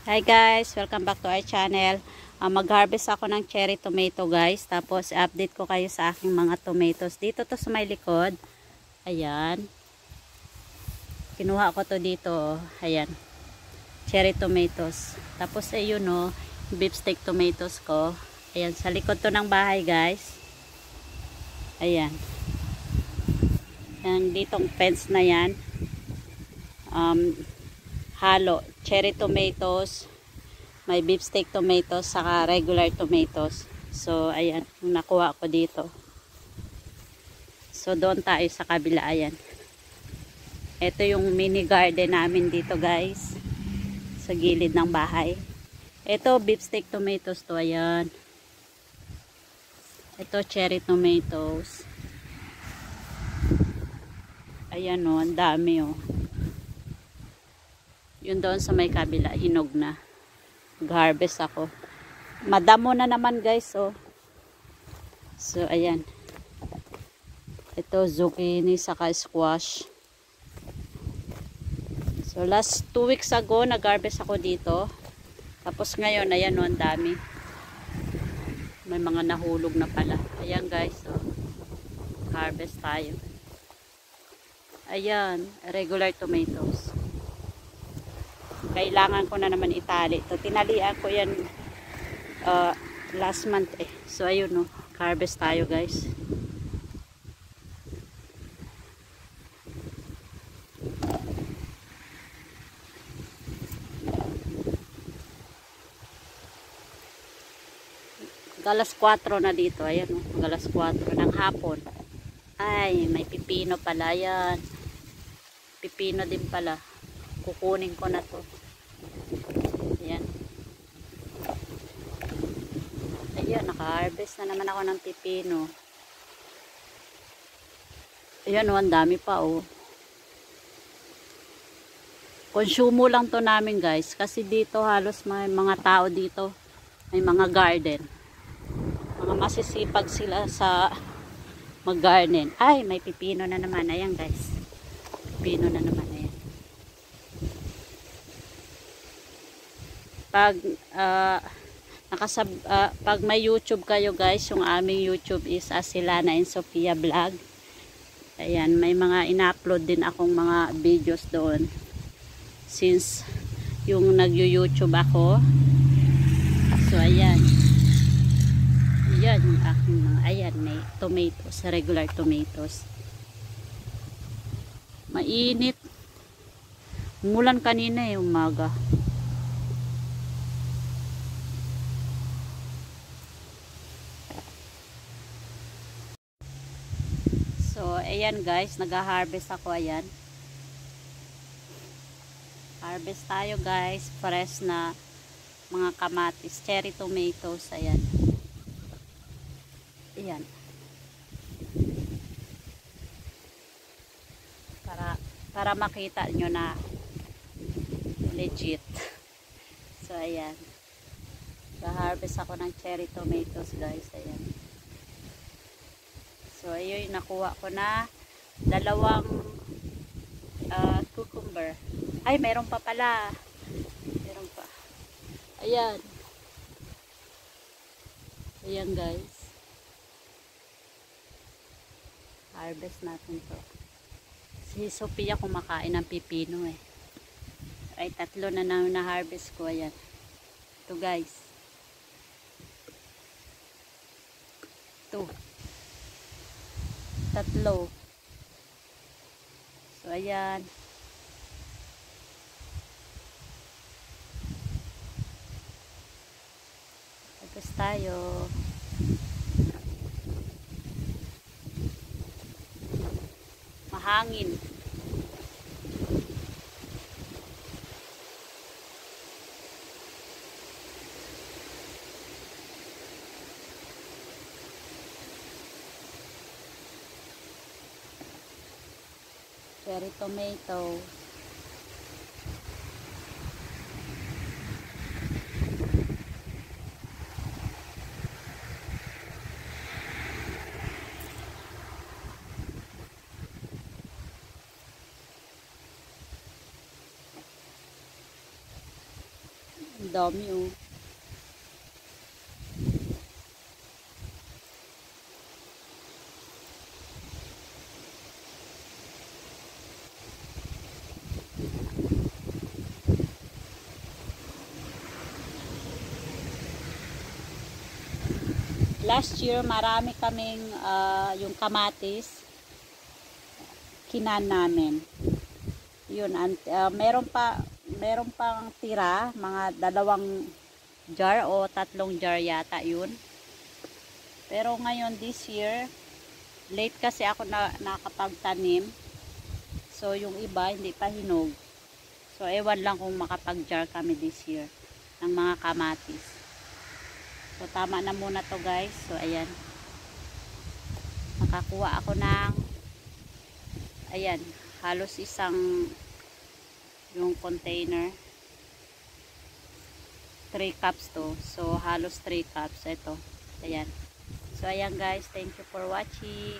Hi guys, welcome back to our channel. Mag-harvest ako ng cherry tomato guys. Tapos update ko kayo sa aking mga tomatoes. Dito to sa may likod. Ayan. Kinuha ko to dito. Ayan. Cherry tomatoes. Tapos ayun o, beefsteak tomatoes ko. Ayan, sa likod to ng bahay guys. Ayan. Yan, ditong fence na yan. Halo, cherry tomatoes, may beefsteak tomatoes, saka regular tomatoes. So, ayan, yung nakuha ko dito. So, doon tayo sa kabila, ayan. Ito yung mini garden namin dito, guys. Sa gilid ng bahay. Ito, beefsteak tomatoes to, ayan. Ito, cherry tomatoes. Ayan o, ang dami o. Yun doon sa may kabila, hinog na. Mag-harvest ako. Madamo na naman guys, oh. So, ayan. Ito, zucchini, saka squash. So, last 2 weeks ago, nag-harvest ako dito. Tapos ngayon, ayan, oh, ang dami. May mga nahulog na pala. Ayan guys, oh. Harvest tayo. Ayan, regular tomatoes. Kailangan ko na naman itali ito. Tinalian ko yan last month eh. So ayun no, harvest tayo guys. Galas 4 na dito. Ayan no, galas 4 ng hapon. Ay, may pipino pala yan. Pipino din pala. Kukunin ko na to. Ayan. Ayan, naka-harvest na naman ako ng pipino. Ayan o, ang dami pa o. Konsumo lang to namin guys. Kasi dito halos may mga tao dito. May mga garden. Mga masisipag sila sa mag-garden. Ay, may pipino na naman. Ayan guys. Pipino na naman. Ayan. Pag may YouTube kayo guys, yung aming YouTube is Asilana and Sofia Vlog. Ayan, may mga ina-upload din akong mga videos doon. Since yung nag-YouTube ako. So ayan. Ayan yung aking mga, ayan, may tomatoes, regular tomatoes. Mainit. Umulan kanina yung umaga. So, ayan guys, nag-harvest ako, ayan. Harvest tayo guys, fresh na mga kamatis, cherry tomatoes, ayan. Ayan. Para makita nyo na legit. So, ayan. Nag-harvest ako ng cherry tomatoes guys, ayan. So, ayun, nakuha ko na 2 cucumber. Ay, meron pa pala. Meron pa. Ayan. Ayan, guys. Harvest natin to. Si Sophia kumakain ng pipino eh. Ay, 3 na na-harvest ko. Ayan. Ito, guys. Ito. 3. So, ayan. Tapos tayo. Mahangin. Cherry tomato. Ang dami oh. Last year marami kaming yung kamatis kinan namin. Yun, meron pang tira, mga 2 jar o 3 jar yata yun. Pero ngayon this year, late kasi ako nakapagtanim. So yung iba hindi pa hinog. So ewan lang kung makapag-jar kami this year ng mga kamatis. So tama na muna to guys. So ayan. Nakakuha ako ng ayan, halos isang yung container. 3 cups to. So halos 3 cups ito. Ayan. So ayan guys, thank you for watching.